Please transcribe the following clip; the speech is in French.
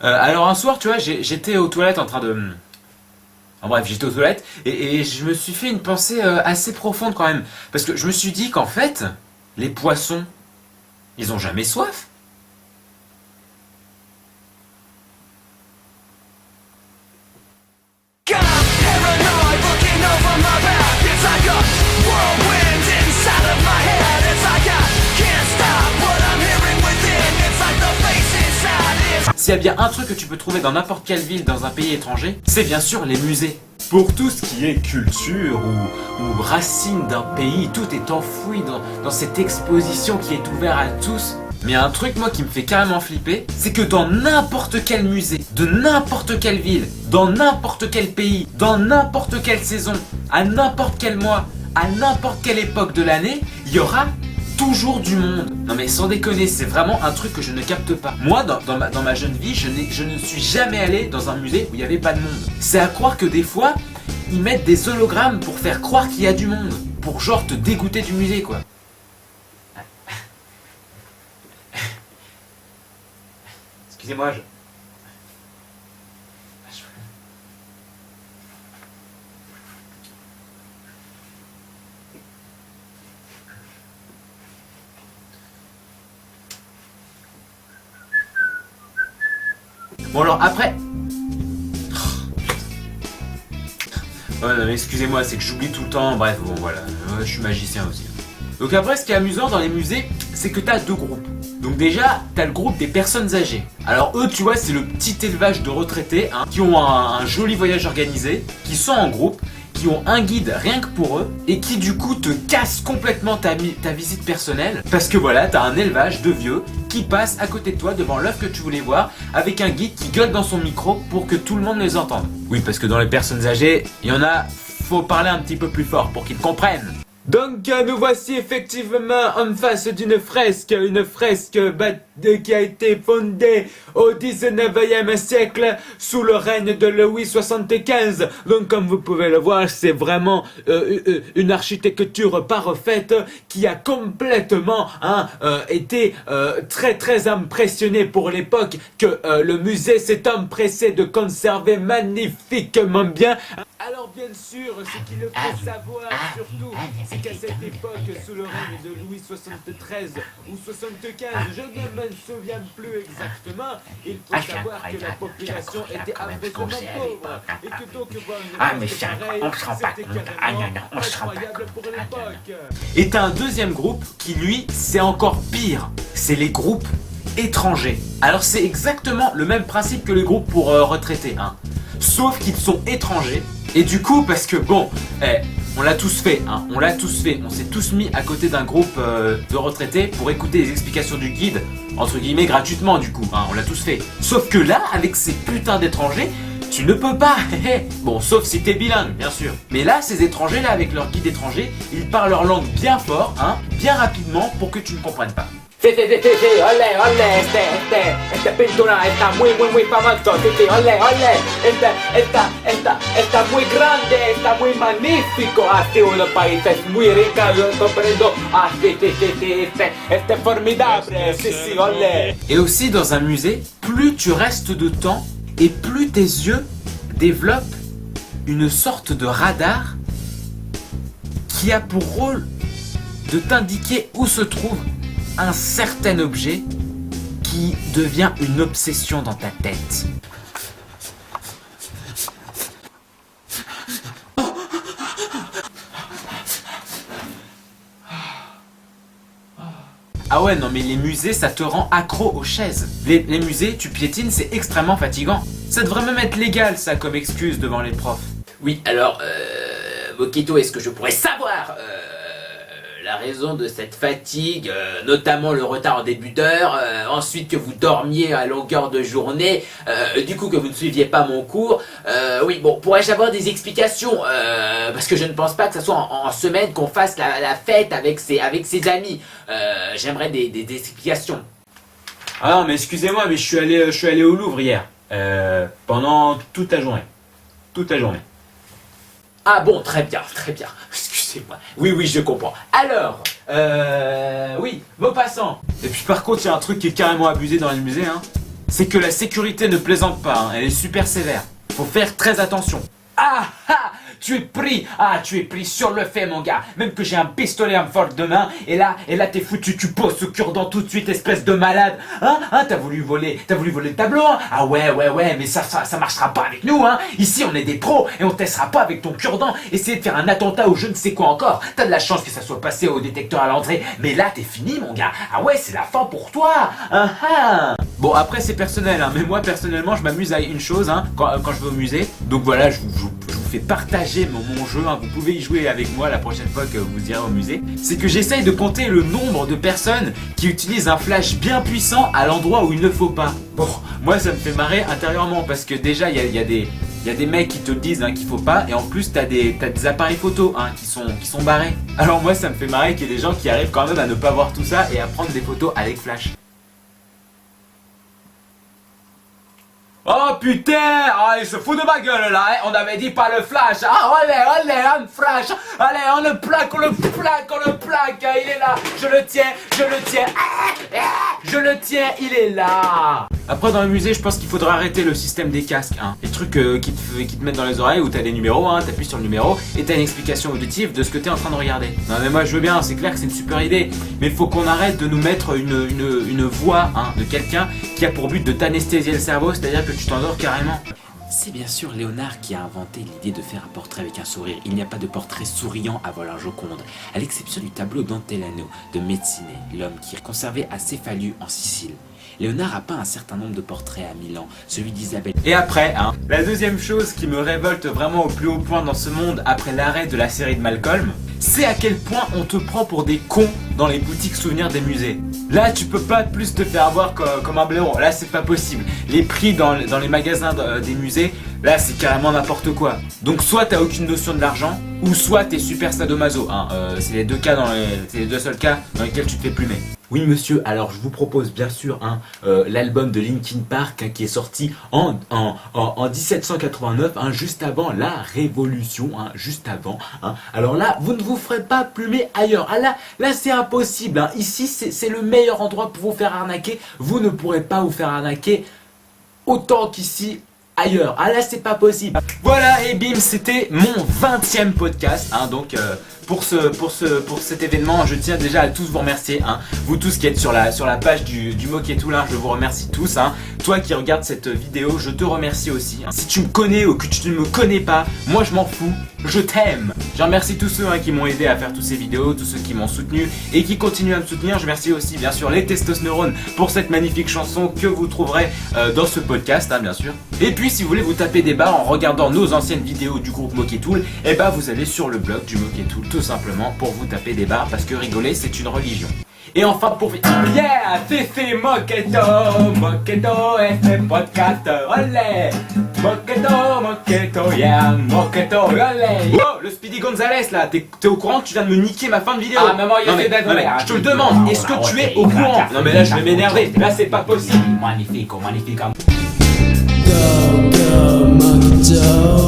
Alors un soir, tu vois, j'étais aux toilettes en train de... En bref, j'étais aux toilettes et je me suis fait une pensée assez profonde quand même. Parce que je me suis dit qu'en fait, les poissons, ils ont jamais soif. S'il y a bien un truc que tu peux trouver dans n'importe quelle ville dans un pays étranger, c'est bien sûr les musées. Pour tout ce qui est culture ou racine d'un pays, tout est enfoui dans cette exposition qui est ouverte à tous. Mais un truc moi qui me fait carrément flipper, c'est que dans n'importe quel musée, de n'importe quelle ville, dans n'importe quel pays, dans n'importe quelle saison, à n'importe quel mois, à n'importe quelle époque de l'année, il y aura toujours du monde. Non mais sans déconner, c'est vraiment un truc que je ne capte pas. Moi, dans ma jeune vie, je ne suis jamais allé dans un musée où il n'y avait pas de monde. C'est à croire que des fois, ils mettent des hologrammes pour faire croire qu'il y a du monde. Pour genre te dégoûter du musée quoi. Excusez-moi, Bon alors après... Oh, non, mais excusez-moi, c'est que j'oublie tout le temps, bref, bon voilà, je suis magicien aussi. Donc après, ce qui est amusant dans les musées, c'est que t'as deux groupes. Donc déjà, t'as le groupe des personnes âgées. Alors eux, tu vois, c'est le petit élevage de retraités qui ont un joli voyage organisé, qui sont en groupe, qui ont un guide rien que pour eux, et qui du coup te cassent complètement ta visite personnelle, parce que voilà, t'as un élevage de vieux qui passe à côté de toi devant l'œuf que tu voulais voir, avec un guide qui gueule dans son micro pour que tout le monde les entende. Oui, parce que dans les personnes âgées, il y en a, faut parler un petit peu plus fort pour qu'ils comprennent. Donc nous voici effectivement en face d'une fresque, qui a été fondée au 19e siècle sous le règne de Louis XV. Donc comme vous pouvez le voir, c'est vraiment une architecture parfaite qui a complètement été très impressionné pour l'époque que le musée s'est empressé de conserver magnifiquement bien. Alors bien sûr, ce qu'il faut savoir surtout, c'est qu'à cette époque, sous le règne de Louis XIII ou 75, je ne me souviens plus exactement, il faut savoir que la population était affreusement pauvre, et que donc voir une fresque pareille, c'était carrément incroyable pour l'époque. Et t'as un deuxième groupe qui lui, c'est encore pire, c'est les groupes étrangers. Alors c'est exactement le même principe que les groupes pour retraités, sauf qu'ils sont étrangers. Et du coup, parce que bon, on l'a tous fait, on s'est tous mis à côté d'un groupe de retraités pour écouter les explications du guide, entre guillemets gratuitement du coup, on l'a tous fait. Sauf que là, avec ces putains d'étrangers, tu ne peux pas, bon, sauf si t'es bilingue, bien sûr. Mais là, ces étrangers-là, avec leur guide étranger, ils parlent leur langue bien fort, bien rapidement, pour que tu ne comprennes pas. Sí, ole, este pintura está muy famoso, sí, ole, está muy grande, está muy magnífico, así un país es muy rico, yo comprendo, c'est formidable, sí, ole. Et aussi dans un musée, plus tu restes de temps et plus tes yeux développent une sorte de radar qui a pour rôle de t'indiquer où se trouve un certain objet qui devient une obsession dans ta tête. Ah ouais, non mais les musées, ça te rend accro aux chaises. Les musées, tu piétines, c'est extrêmement fatigant. Ça devrait même être légal, ça, comme excuse devant les profs. Oui, alors, Mokito, est-ce que je pourrais savoir la raison de cette fatigue, notamment le retard en début d'heure, ensuite que vous dormiez à longueur de journée, du coup que vous ne suiviez pas mon cours. Oui, bon, pourrais-je avoir des explications parce que je ne pense pas que ce soit en semaine qu'on fasse la fête avec ses amis. J'aimerais des explications. Ah non, mais excusez-moi, mais je suis allé au Louvre hier, pendant toute la journée. Toute la journée. Ah bon, très bien. Excusez-moi. Oui, je comprends. Alors, oui, Maupassant. Et puis par contre, il y a un truc qui est carrément abusé dans les musées, c'est que la sécurité ne plaisante pas, hein. Elle est super sévère. Faut faire très attention. Ah ah, tu es pris sur le fait, mon gars. Même que j'ai un pistolet à me fordre de main, et là t'es foutu, tu poses ce cure-dent tout de suite, espèce de malade. T'as voulu voler le tableau, hein. Ah ouais, mais ça marchera pas avec nous, hein. Ici, on est des pros, et on testera pas avec ton cure-dent. Essayer de faire un attentat ou je ne sais quoi encore. T'as de la chance que ça soit passé au détecteur à l'entrée, mais là, t'es fini, mon gars. Ah ouais, c'est la fin pour toi. Bon, après, c'est personnel, hein, mais moi, personnellement, je m'amuse à une chose, hein, quand je vais au musée. Donc voilà, je vous fais partager mon jeu, hein. Vous pouvez y jouer avec moi la prochaine fois que vous irez au musée. C'est que j'essaye de compter le nombre de personnes qui utilisent un flash bien puissant à l'endroit où il ne faut pas. Bon, moi ça me fait marrer intérieurement parce que déjà il y a des mecs qui te le disent, hein, qu'il faut pas, et en plus t'as des appareils photo, hein, qui sont barrés. Alors moi ça me fait marrer qu'il y ait des gens qui arrivent quand même à ne pas voir tout ça et à prendre des photos avec flash. Oh putain, il se fout de ma gueule là, hein. On avait dit pas le flash. Allez, un flash. Allez, on le plaque, il est là. Je le tiens, il est là. Après dans le musée, je pense qu'il faudra arrêter le système des casques, hein. Les trucs qui te mettent dans les oreilles où t'as des numéros, hein, t'appuies sur le numéro et t'as une explication auditive de ce que t'es en train de regarder. Non mais moi je veux bien, c'est clair que c'est une super idée, mais il faut qu'on arrête de nous mettre une voix, hein, de quelqu'un qui a pour but de t'anesthésier le cerveau, c'est-à-dire que tu t'endors carrément. C'est bien sûr Léonard qui a inventé l'idée de faire un portrait avec un sourire. Il n'y a pas de portrait souriant avant la Joconde, à l'exception du tableau d'Antelano de Mezzine, l'homme qui est conservé à Céphaliu en Sicile. Léonard a peint un certain nombre de portraits à Milan, celui d'Isabelle. Et après, hein, la deuxième chose qui me révolte vraiment au plus haut point dans ce monde après l'arrêt de la série de Malcolm, c'est à quel point on te prend pour des cons dans les boutiques souvenirs des musées. Là, tu peux pas plus te faire avoir comme un blaireau. Là, c'est pas possible. Les prix dans les magasins des musées, là, c'est carrément n'importe quoi. Donc, soit t'as aucune notion de l'argent, ou soit t'es super sadomaso. Hein. C'est les deux seuls cas dans lesquels tu te fais plumer. Oui monsieur, alors je vous propose bien sûr, hein, l'album de Linkin Park, hein, qui est sorti en 1789, hein, juste avant la Révolution, hein, juste avant. Hein. Alors là, vous ne vous ferez pas plumer ailleurs. Ah là c'est impossible. Hein. Ici, c'est le meilleur endroit pour vous faire arnaquer. Vous ne pourrez pas vous faire arnaquer autant qu'ici. Ailleurs. Ah là c'est pas possible. Voilà et bim, c'était mon 20e podcast, hein, donc pour cet événement, je tiens déjà à tous vous remercier, hein. Vous tous qui êtes sur la page du Moquet-Toul, hein, je vous remercie tous, hein. Toi qui regardes cette vidéo, je te remercie aussi, hein. Si tu me connais ou que tu ne me connais pas, moi je m'en fous, je t'aime. Je remercie tous ceux, hein, qui m'ont aidé à faire toutes ces vidéos, tous ceux qui m'ont soutenu et qui continuent à me soutenir. Je remercie aussi bien sûr les Testosneurones pour cette magnifique chanson que vous trouverez dans ce podcast, hein, bien sûr. Et puis si vous voulez vous taper des barres en regardant nos anciennes vidéos du groupe Moquet-Toul, et bah vous allez sur le blog du Moquet-Toul tout simplement pour vous taper des barres parce que rigoler c'est une religion. Et enfin pour yeah, c'est Moquetto FM podcast, olé, Moquetto, yeah, Moquetto, olé. Oh, le Speedy Gonzalez là, t'es au courant que tu viens de me niquer ma fin de vidéo? Ah maman, il y a fait d'être. Je te le demande, est-ce que tu es au courant? Non mais là je vais m'énerver, là c'est pas possible. Magnifique. Go, Moquetto.